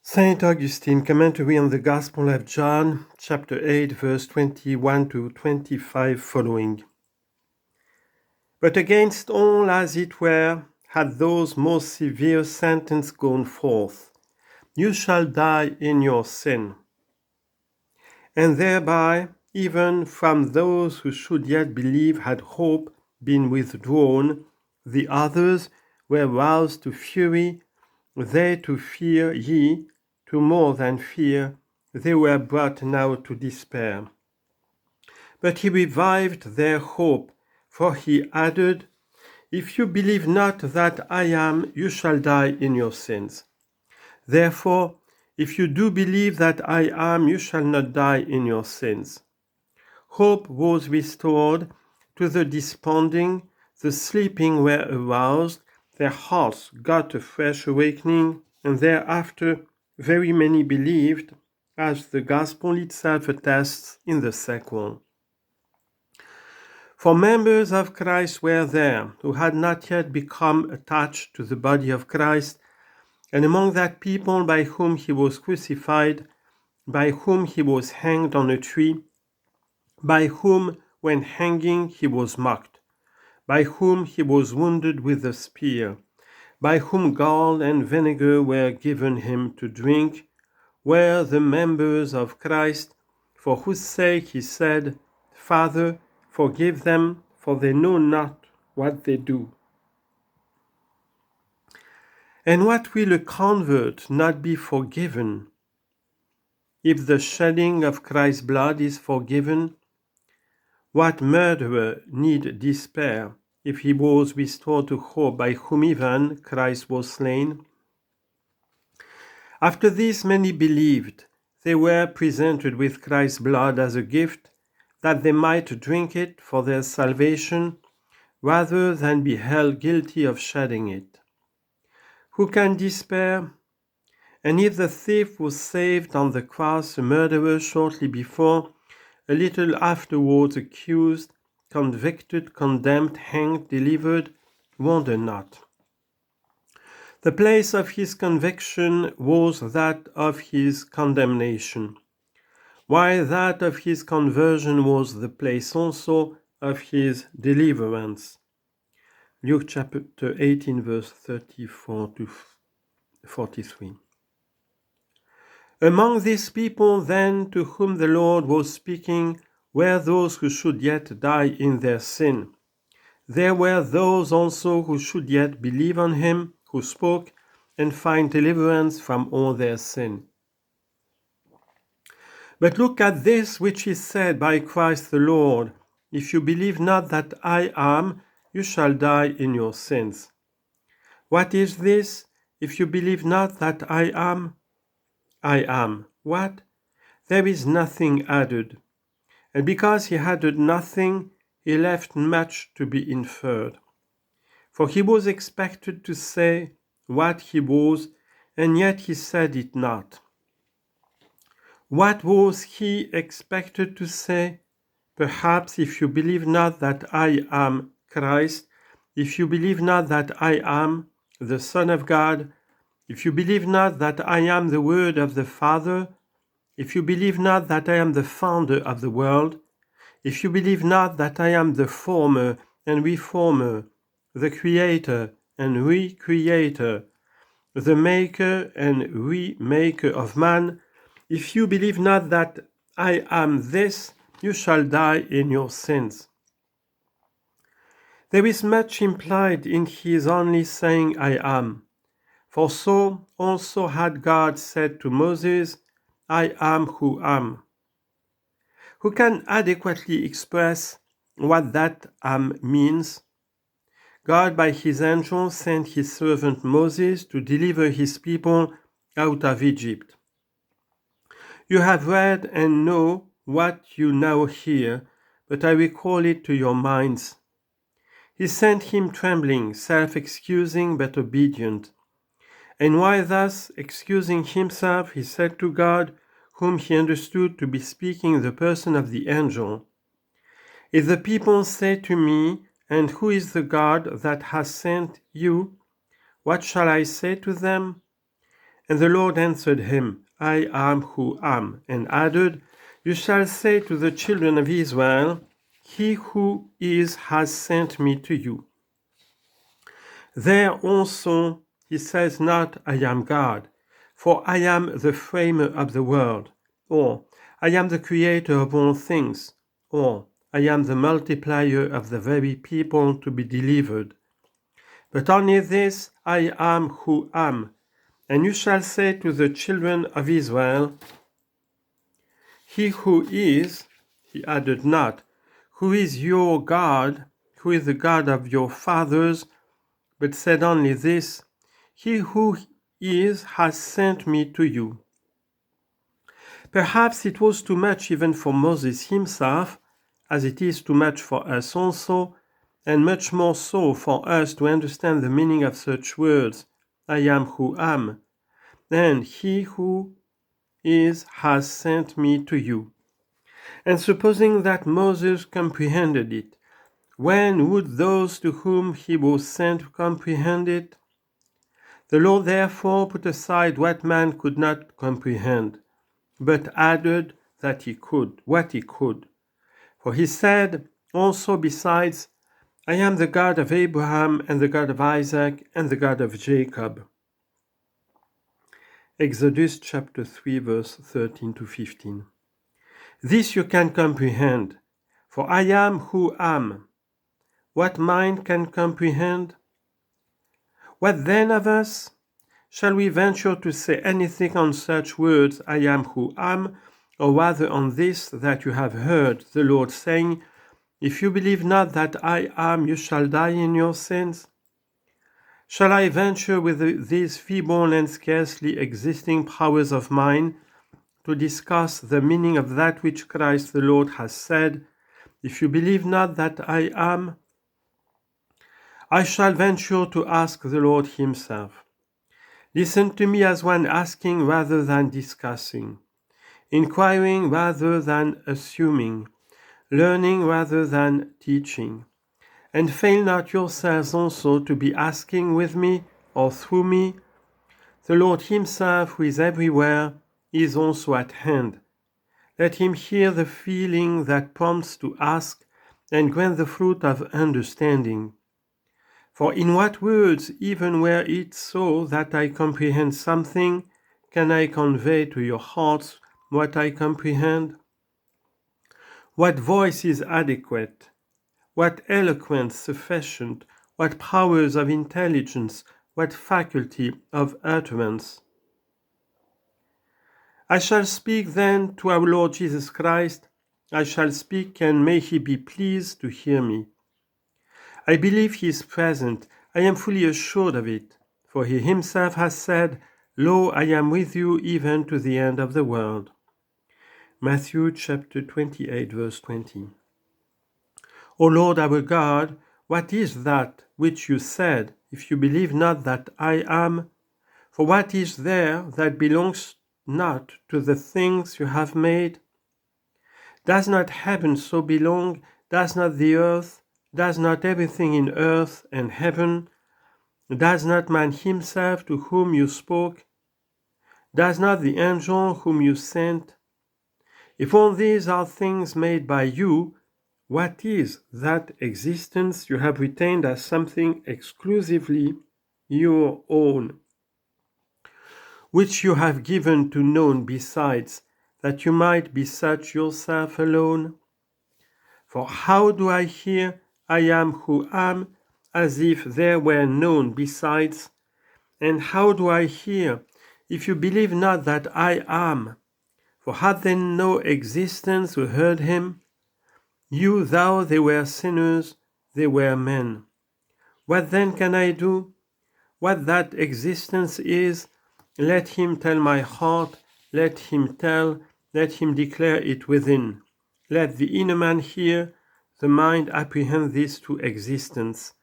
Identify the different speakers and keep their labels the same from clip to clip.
Speaker 1: Saint Augustine, Commentary on the Gospel of John, chapter 8, verse 21 to 25 following. But against all, as it were, had those most severe sentence gone forth, you shall die in your sin. And thereby, even from those who should yet believe had hope been withdrawn, the others were roused to fury, they to fear, ye to more than fear, they were brought now to despair. But he revived their hope, for he added, If you believe not that I am, you shall die in your sins. Therefore, if you do believe that I am, you shall not die in your sins. Hope was restored to the desponding, the sleeping were aroused, their hearts got a fresh awakening, and thereafter very many believed, as the gospel itself attests in the sequel. For members of Christ were there who had not yet become attached to the body of Christ, and among that people by whom he was crucified, by whom he was hanged on a tree, by whom when hanging he was mocked, by whom he was wounded with a spear, by whom gall and vinegar were given him to drink, were the members of Christ, for whose sake he said, Father, forgive them, for they know not what they do. And what will a convert not be forgiven? If the shedding of Christ's blood is forgiven, what murderer need despair if he was restored to hope by whom even Christ was slain? After this many believed. They were presented with Christ's blood as a gift, that they might drink it for their salvation, rather than be held guilty of shedding it. Who can despair? And if the thief was saved on the cross, a murderer shortly before, a little afterwards accused, convicted, condemned, hanged, delivered, wonder not. The place of his conviction was that of his condemnation, while that of his conversion was the place also of his deliverance. Luke chapter 18, verse 34 to 43. Among these people, then, to whom the Lord was speaking, were those who should yet die in their sin. There were those also who should yet believe on him, who spoke, and find deliverance from all their sin. But look at this which is said by Christ the Lord, If you believe not that I am, you shall die in your sins. What is this? If you believe not that I am? I am. What? There is nothing added. And because he added nothing, he left much to be inferred. For he was expected to say what he was, and yet he said it not. What was he expected to say? Perhaps if you believe not that I am Christ, if you believe not that I am the Son of God, if you believe not that I am the Word of the Father, if you believe not that I am the founder of the world, if you believe not that I am the former and reformer, the creator and recreator, the maker and remaker of man, if you believe not that I am this, you shall die in your sins. There is much implied in his only saying I am. For so also had God said to Moses, I am who am. Who can adequately express what that am means? God by his angel sent his servant Moses to deliver his people out of Egypt. You have read and know what you now hear, but I recall it to your minds. He sent him trembling, self-excusing but obedient. And while thus excusing himself, he said to God, whom he understood to be speaking the person of the angel, If the people say to me, And who is the God that has sent you? What shall I say to them? And the Lord answered him, I am who am, and added, You shall say to the children of Israel, He who is has sent me to you. There also he says not, I am God, for I am the framer of the world, or I am the creator of all things, or I am the multiplier of the very people to be delivered. But only this, I am who am. And you shall say to the children of Israel, He who is, he added not, who is your God, who is the God of your fathers, but said only this, He who is has sent me to you. Perhaps it was too much even for Moses himself, as it is too much for us also, and much more so for us to understand the meaning of such words, I am who am, and He who is has sent me to you. And supposing that Moses comprehended it, when would those to whom he was sent comprehend it? The Lord therefore put aside what man could not comprehend, but added that he could, what he could. For he said also besides, I am the God of Abraham and the God of Isaac and the God of Jacob. Exodus chapter 3 verse 13 to 15. This you can comprehend, for I am who am. What mind can comprehend? What then of us? Shall we venture to say anything on such words, I am who am, or rather on this that you have heard the Lord saying, If you believe not that I am, you shall die in your sins? Shall I venture with these feeble and scarcely existing powers of mine to discuss the meaning of that which Christ the Lord has said, If you believe not that I am? I shall venture to ask the Lord himself. Listen to me as one asking rather than discussing, inquiring rather than assuming, learning rather than teaching. And fail not yourselves also to be asking with me or through me. The Lord himself, who is everywhere, is also at hand. Let him hear the feeling that prompts to ask and grant the fruit of understanding. For in what words, even were it so that I comprehend something, can I convey to your hearts what I comprehend? What voice is adequate? What eloquence sufficient? What powers of intelligence? What faculty of utterance? I shall speak then to our Lord Jesus Christ. I shall speak, and may he be pleased to hear me. I believe he is present. I am fully assured of it, for he himself has said, Lo, I am with you even to the end of the world. Matthew chapter 28, verse 20. O Lord our God, what is that which you said, if you believe not that I am? For what is there that belongs not to the things you have made? Does not heaven so belong? Does not the earth? Does not everything in earth and heaven? Does not man himself to whom you spoke? Does not the angel whom you sent? If all these are things made by you, what is that existence you have retained as something exclusively your own, which you have given to none besides, that you might be such yourself alone? For how do I hear, I am who am, as if there were none besides? And how do I hear, if you believe not that I am? For had they no existence who heard him? You, though they were sinners, they were men. What then can I do? What that existence is, let him tell my heart, let him declare it within. Let the inner man hear, the mind apprehend this to existence.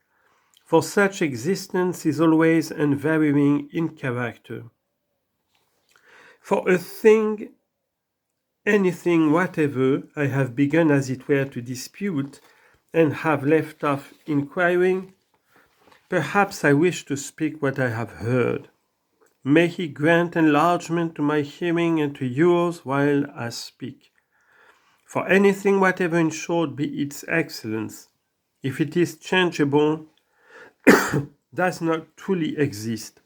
Speaker 1: For such existence is always unvarying in character. For a thing, anything whatever, I have begun as it were to dispute, and have left off inquiring, perhaps I wish to speak what I have heard. May he grant enlargement to my hearing and to yours while I speak. For anything whatever in short be its excellence, if it is changeable, does not truly exist.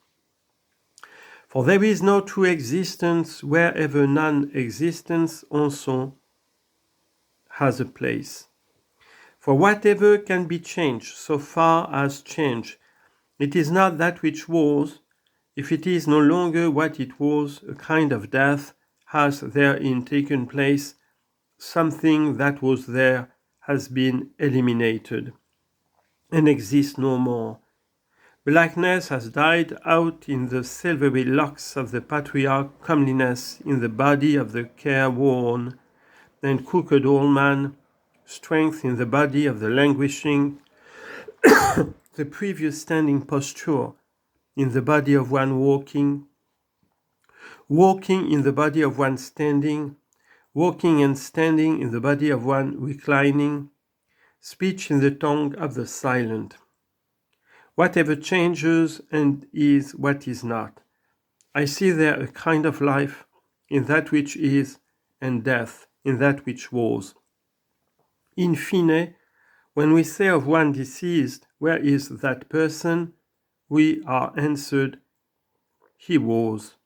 Speaker 1: For there is no true existence wherever non-existence also has a place. For whatever can be changed so far as change, it is not that which was. If it is no longer what it was, a kind of death has therein taken place, something that was there has been eliminated and exists no more. Blackness has died out in the silvery locks of the patriarch, comeliness in the body of the careworn and crooked old man, strength in the body of the languishing, the previous standing posture in the body of one walking, walking in the body of one standing, walking and standing in the body of one reclining, speech in the tongue of the silent. Whatever changes and is what is not, I see there a kind of life in that which is, and death in that which was. In fine, when we say of one deceased, where is that person? We are answered, he was.